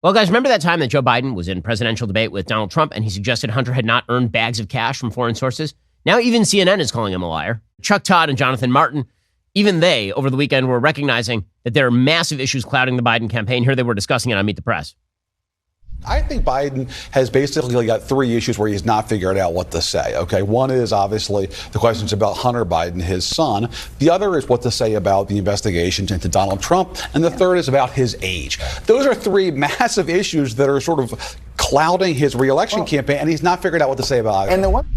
Well, guys, remember that time that Joe Biden was in presidential debate with Donald Trump and he suggested Hunter had not earned bags of cash from foreign sources? Now even CNN is calling him a liar. Chuck Todd and Jonathan Martin, even they, over the weekend, were recognizing that there are massive issues clouding the Biden campaign. Here they were discussing it on Meet the Press. I think Biden has basically got three issues where he's not figured out what to say. Okay, one is obviously the questions about Hunter Biden, his son. The other is what to say about the investigations into Donald Trump. And the third is about his age. Those are three massive issues that are sort of clouding his reelection campaign, and he's not figured out what to say about it. And the one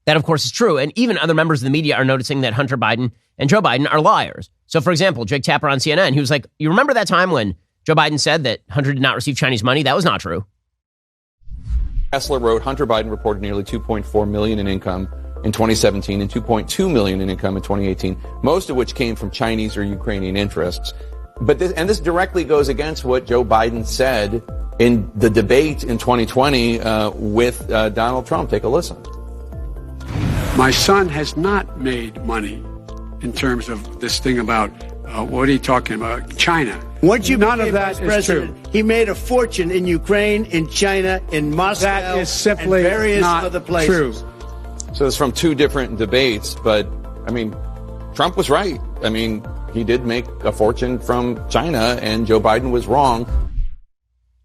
that, of course, is true. And even other members of the media are noticing that Hunter Biden and Joe Biden are liars. So, for example, Jake Tapper on CNN, he was like, you remember that time when Joe Biden said that Hunter did not receive Chinese money? That was not true. Kessler wrote Hunter Biden reported nearly $2.4 million in income in 2017 and $2.2 million in income in 2018, most of which came from Chinese or Ukrainian interests. But this directly goes against what Joe Biden said in the debate in 2020 with Donald Trump. Take a listen. My son has not made money in terms of this thing about what are you talking about? China. Once you None became of that vice is president, true. he made a fortune in Ukraine, in China, in Moscow, That is simply and various not other places. true. So it's from two different debates, but I mean, Trump was right. I mean, he did make a fortune from China and Joe Biden was wrong.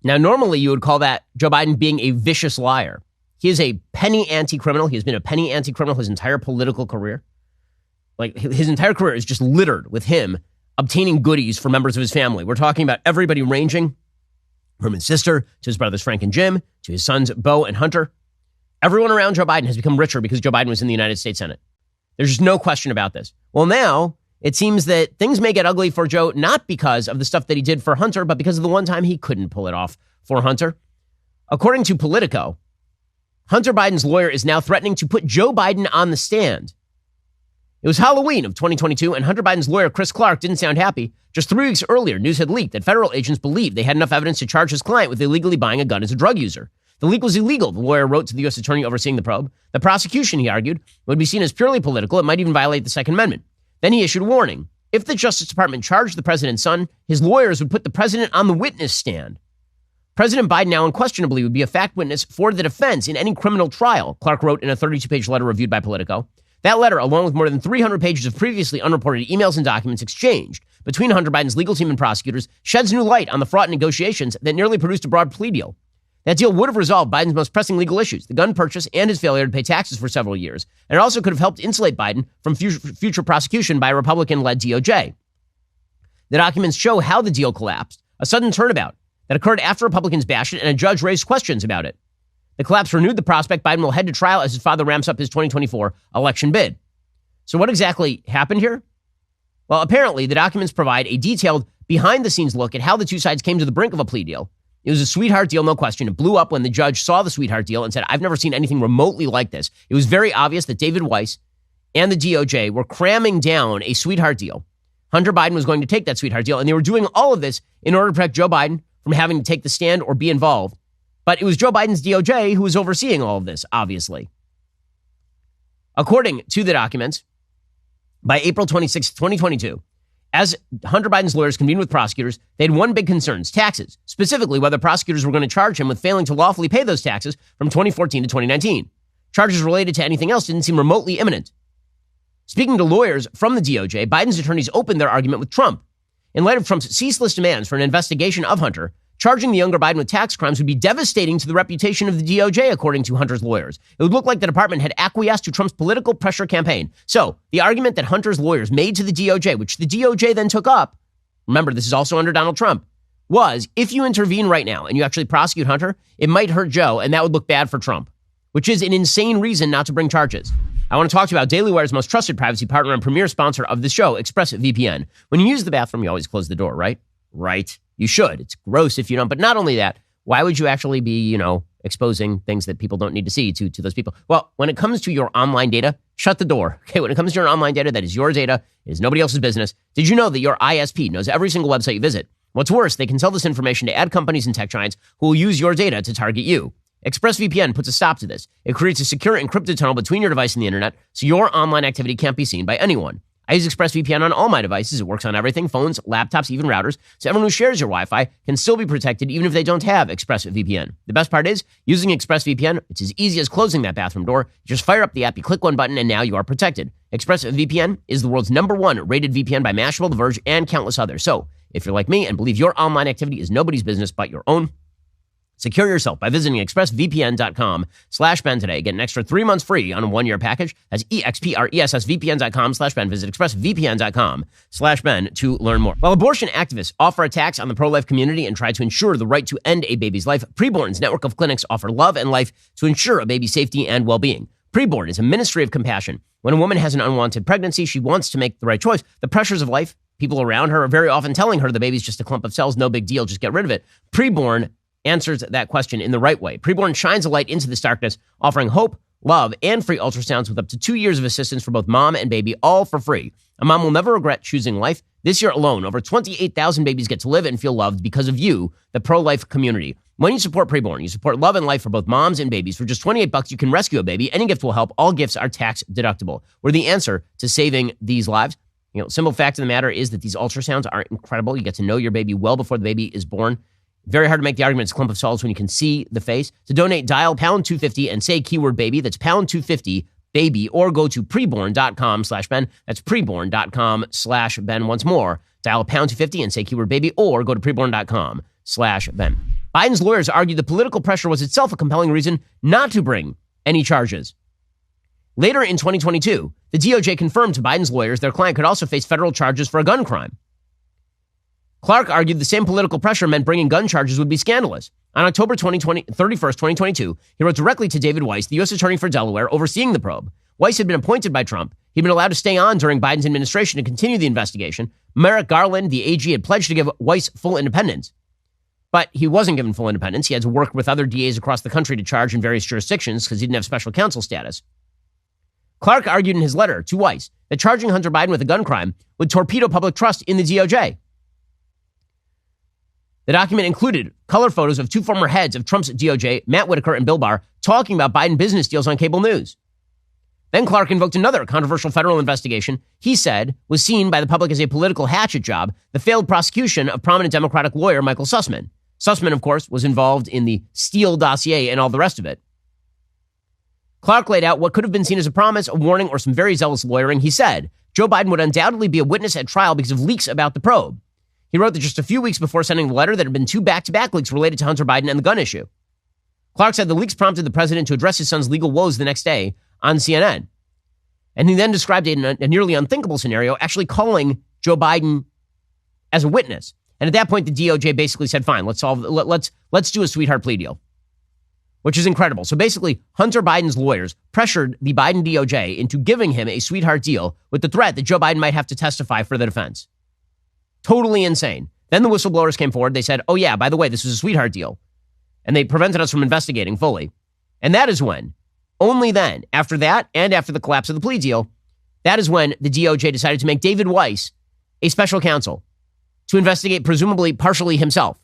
Now, normally you would call that Joe Biden being a vicious liar. He is a penny anti-criminal. He has been a penny anti-criminal his entire political career. Like, his entire career is just littered with him obtaining goodies for members of his family. We're talking about everybody ranging from his sister to his brothers Frank and Jim to his sons Beau and Hunter. Everyone around Joe Biden has become richer because Joe Biden was in the United States Senate. There's just no question about this. Well, now it seems that things may get ugly for Joe, not because of the stuff that he did for Hunter, but because of the one time he couldn't pull it off for Hunter. According to Politico, Hunter Biden's lawyer is now threatening to put Joe Biden on the stand. It was Halloween of 2022, and Hunter Biden's lawyer, Chris Clark, didn't sound happy. Just 3 weeks earlier, news had leaked that federal agents believed they had enough evidence to charge his client with illegally buying a gun as a drug user. The leak was illegal, the lawyer wrote to the U.S. attorney overseeing the probe. The prosecution, he argued, would be seen as purely political. It might even violate the Second Amendment. Then he issued a warning. If the Justice Department charged the president's son, his lawyers would put the president on the witness stand. President Biden now unquestionably would be a fact witness for the defense in any criminal trial, Clark wrote in a 32-page letter reviewed by Politico. That letter, along with more than 300 pages of previously unreported emails and documents exchanged between Hunter Biden's legal team and prosecutors, sheds new light on the fraught negotiations that nearly produced a broad plea deal. That deal would have resolved Biden's most pressing legal issues, the gun purchase and his failure to pay taxes for several years, and it also could have helped insulate Biden from future prosecution by a Republican-led DOJ. The documents show how the deal collapsed, a sudden turnabout that occurred after Republicans bashed it and a judge raised questions about it. The collapse renewed the prospect Biden will head to trial as his father ramps up his 2024 election bid. So what exactly happened here? Well, apparently the documents provide a detailed behind-the-scenes look at how the two sides came to the brink of a plea deal. It was a sweetheart deal, no question. It blew up when the judge saw the sweetheart deal and said, I've never seen anything remotely like this. It was very obvious that David Weiss and the DOJ were cramming down a sweetheart deal. Hunter Biden was going to take that sweetheart deal, and they were doing all of this in order to protect Joe Biden from having to take the stand or be involved. But it was Joe Biden's DOJ who was overseeing all of this, obviously. According to the documents, by April 26, 2022, as Hunter Biden's lawyers convened with prosecutors, they had one big concern: taxes, specifically whether prosecutors were going to charge him with failing to lawfully pay those taxes from 2014 to 2019. Charges related to anything else didn't seem remotely imminent. Speaking to lawyers from the DOJ, Biden's attorneys opened their argument with Trump. In light of Trump's ceaseless demands for an investigation of Hunter, charging the younger Biden with tax crimes would be devastating to the reputation of the DOJ, according to Hunter's lawyers. It would look like the department had acquiesced to Trump's political pressure campaign. So the argument that Hunter's lawyers made to the DOJ, which the DOJ then took up, remember, this is also under Donald Trump, was if you intervene right now and you actually prosecute Hunter, it might hurt Joe, and that would look bad for Trump, which is an insane reason not to bring charges. I want to talk to you about Daily Wire's most trusted privacy partner and premier sponsor of the show, ExpressVPN. When you use the bathroom, you always close the door, right? Right. You should. It's gross if you don't. But not only that, why would you actually be, exposing things that people don't need to see to those people? Well, when it comes to your online data, shut the door. Okay, when it comes to your online data, that is your data. It is nobody else's business. Did you know that your ISP knows every single website you visit? What's worse, they can sell this information to ad companies and tech giants who will use your data to target you. ExpressVPN puts a stop to this. It creates a secure encrypted tunnel between your device and the internet, so your online activity can't be seen by anyone. I use ExpressVPN on all my devices. It works on everything, phones, laptops, even routers, so everyone who shares your Wi-Fi can still be protected even if they don't have ExpressVPN. The best part is, using ExpressVPN, it's as easy as closing that bathroom door. You just fire up the app, you click one button, and now you are protected. ExpressVPN is the world's #1 rated VPN by Mashable, The Verge, and countless others. So, if you're like me and believe your online activity is nobody's business but your own, secure yourself by visiting expressvpn.com/Ben today. Get an extra 3 months free on a 1-year package. That's expressvpn.com/Ben. Visit expressvpn.com/Ben to learn more. While abortion activists offer attacks on the pro-life community and try to ensure the right to end a baby's life, Preborn's network of clinics offer love and life to ensure a baby's safety and well-being. Preborn is a ministry of compassion. When a woman has an unwanted pregnancy, she wants to make the right choice. The pressures of life, people around her are very often telling her the baby's just a clump of cells, no big deal, just get rid of it. Preborn answers that question in the right way. Preborn shines a light into this darkness, offering hope, love, and free ultrasounds with up to 2 years of assistance for both mom and baby, all for free. A mom will never regret choosing life. This year alone, over 28,000 babies get to live and feel loved because of you, the pro-life community. When you support Preborn, you support love and life for both moms and babies. For just $28, you can rescue a baby. Any gift will help. All gifts are tax deductible. We're the answer to saving these lives. Simple fact of the matter is that these ultrasounds are incredible. You get to know your baby well before the baby is born. Very hard to make the argument it's a clump of cells when you can see the face. To donate, dial pound 250 and say keyword baby. That's pound 250 baby, or go to preborn.com/Ben. That's preborn.com/Ben. Once more, dial pound 250 and say keyword baby, or go to preborn.com/Ben. Biden's lawyers argued the political pressure was itself a compelling reason not to bring any charges. Later in 2022, the DOJ confirmed to Biden's lawyers their client could also face federal charges for a gun crime. Clark argued the same political pressure meant bringing gun charges would be scandalous. On October 31st, 2022, he wrote directly to David Weiss, the U.S. Attorney for Delaware, overseeing the probe. Weiss had been appointed by Trump. He'd been allowed to stay on during Biden's administration to continue the investigation. Merrick Garland, the AG, had pledged to give Weiss full independence. But he wasn't given full independence. He had to work with other DAs across the country to charge in various jurisdictions because he didn't have special counsel status. Clark argued in his letter to Weiss that charging Hunter Biden with a gun crime would torpedo public trust in the DOJ. The document included color photos of 2 former heads of Trump's DOJ, Matt Whitaker and Bill Barr, talking about Biden business deals on cable news. Then Clark invoked another controversial federal investigation he said was seen by the public as a political hatchet job, the failed prosecution of prominent Democratic lawyer Michael Sussman. Sussman, of course, was involved in the Steele dossier and all the rest of it. Clark laid out what could have been seen as a promise, a warning, or some very zealous lawyering. He said Joe Biden would undoubtedly be a witness at trial because of leaks about the probe. He wrote that just a few weeks before sending the letter, there had been 2 back-to-back leaks related to Hunter Biden and the gun issue. Clark said the leaks prompted the president to address his son's legal woes the next day on CNN. And he then described a nearly unthinkable scenario, actually calling Joe Biden as a witness. And at that point, the DOJ basically said, fine, let's do a sweetheart plea deal, which is incredible. So basically, Hunter Biden's lawyers pressured the Biden DOJ into giving him a sweetheart deal with the threat that Joe Biden might have to testify for the defense. Totally insane. Then the whistleblowers came forward. They said, oh yeah, by the way, this was a sweetheart deal. And they prevented us from investigating fully. And that is when, only then, after that and after the collapse of the plea deal, that is when the DOJ decided to make David Weiss a special counsel to investigate, presumably partially himself.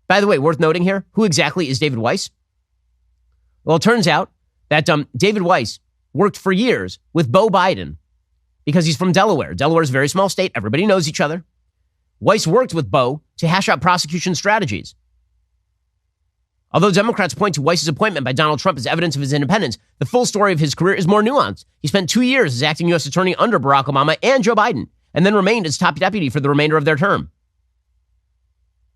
By the way, worth noting here, who exactly is David Weiss? Well, it turns out that David Weiss worked for years with Beau Biden because he's from Delaware. Delaware is a very small state. Everybody knows each other. Weiss worked with Beau to hash out prosecution strategies. Although Democrats point to Weiss's appointment by Donald Trump as evidence of his independence, the full story of his career is more nuanced. He spent 2 years as acting U.S. attorney under Barack Obama and Joe Biden, and then remained as top deputy for the remainder of their term.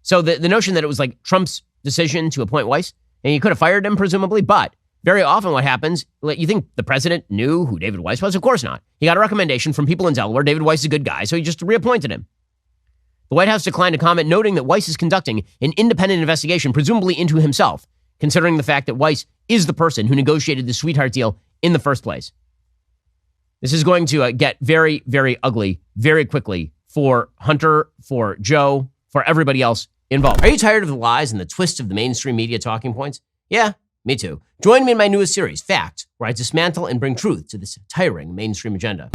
So the notion that it was like Trump's decision to appoint Weiss, and he could have fired him, presumably, but very often what happens, you think the president knew who David Weiss was? Of course not. He got a recommendation from people in Delaware. David Weiss is a good guy, so he just reappointed him. The White House declined to comment, noting that Weiss is conducting an independent investigation, presumably into himself, considering the fact that Weiss is the person who negotiated the sweetheart deal in the first place. This is going to get very, very ugly very quickly for Hunter, for Joe, for everybody else involved. Are you tired of the lies and the twists of the mainstream media talking points? Yeah, me too. Join me in my newest series, Fact, where I dismantle and bring truth to this tiring mainstream agenda.